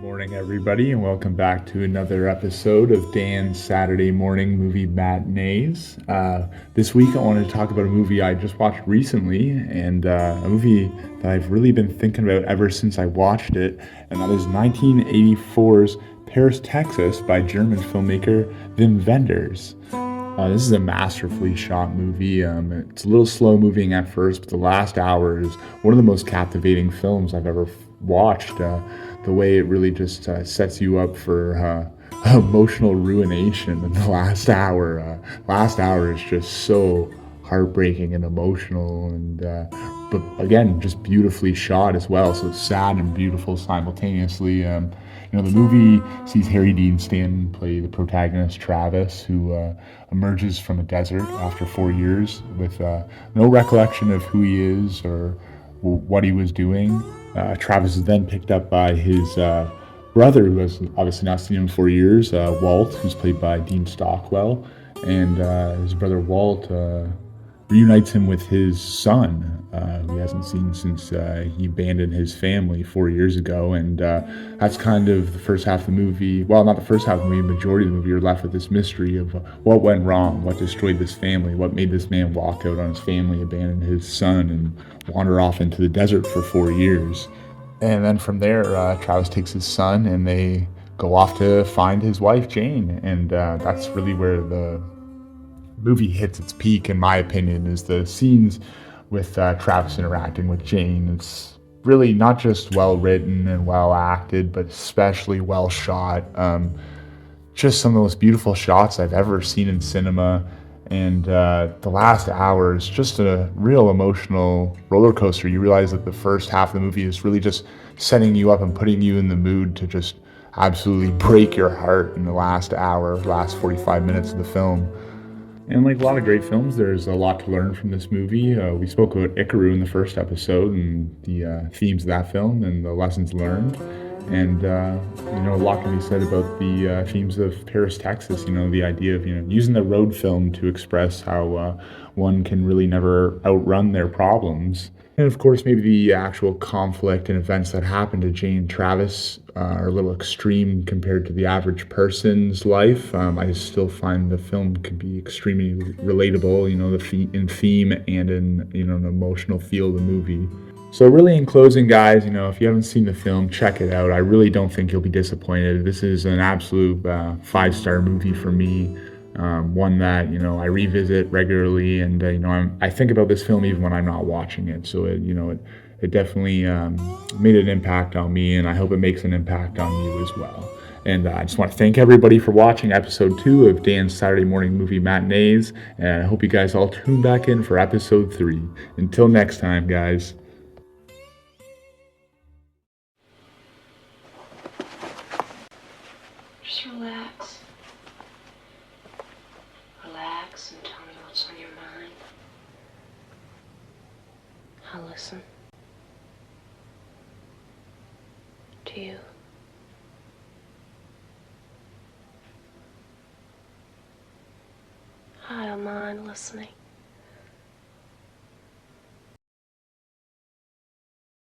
Morning, everybody, and welcome back to another episode of Dan's Saturday morning movie matinees. This week, I wanted to talk about a movie I just watched recently, and a movie that I've really been thinking about ever since I watched it, and that is 1984's Paris, Texas by German filmmaker Wim Wenders. This is a masterfully shot movie. It's a little slow moving at first, but the last hour is one of the most captivating films I've ever watched. The way it really just sets you up for emotional ruination in the last hour. Last hour is just so heartbreaking and emotional, and but again, just beautifully shot as well. So it's sad and beautiful simultaneously. The movie sees Harry Dean Stanton play the protagonist Travis, who emerges from a desert after 4 years with no recollection of who he is or what he was doing. Travis is then picked up by his brother, who has obviously not seen him in 4 years, Walt, who's played by Dean Stockwell. And his brother Walt reunites him with his son, who he hasn't seen since he abandoned his family 4 years ago. And that's kind of the first half of the movie. Well, not the first half of the movie, majority of the movie, you're left with this mystery of what went wrong, what destroyed this family, what made this man walk out on his family, abandon his son, and wander off into the desert for 4 years. And then from there, Travis takes his son and they go off to find his wife, Jane. And that's really where the movie hits its peak, in my opinion, is the scenes with Travis interacting with Jane. It's really not just well written and well acted, but especially well shot. Just some of the most beautiful shots I've ever seen in cinema. And the last hour is just a real emotional roller coaster. You realize that the first half of the movie is really just setting you up and putting you in the mood to just absolutely break your heart in the last hour, last 45 minutes of the film. And like a lot of great films, there's a lot to learn from this movie. We spoke about Ikaru in the first episode and the themes of that film and the lessons learned. And, a lot can be said about the themes of Paris, Texas. The idea of, using the road film to express how one can really never outrun their problems. And of course, maybe the actual conflict and events that happen to Jane and Travis are a little extreme compared to the average person's life. I still find the film can be extremely relatable, in theme and in, an emotional feel of the movie. So really in closing, guys, if you haven't seen the film, check it out. I really don't think you'll be disappointed. This is an absolute 5-star movie for me. One that, I revisit regularly, and, I think about this film even when I'm not watching it. So, it definitely made an impact on me, and I hope it makes an impact on you as well. And I just want to thank everybody for watching episode 2 of Dan's Saturday morning movie matinees. And I hope you guys all tune back in for episode 3. Until next time, guys. Just relax. Relax and tell me what's on your mind. I'll listen to you. I don't mind listening.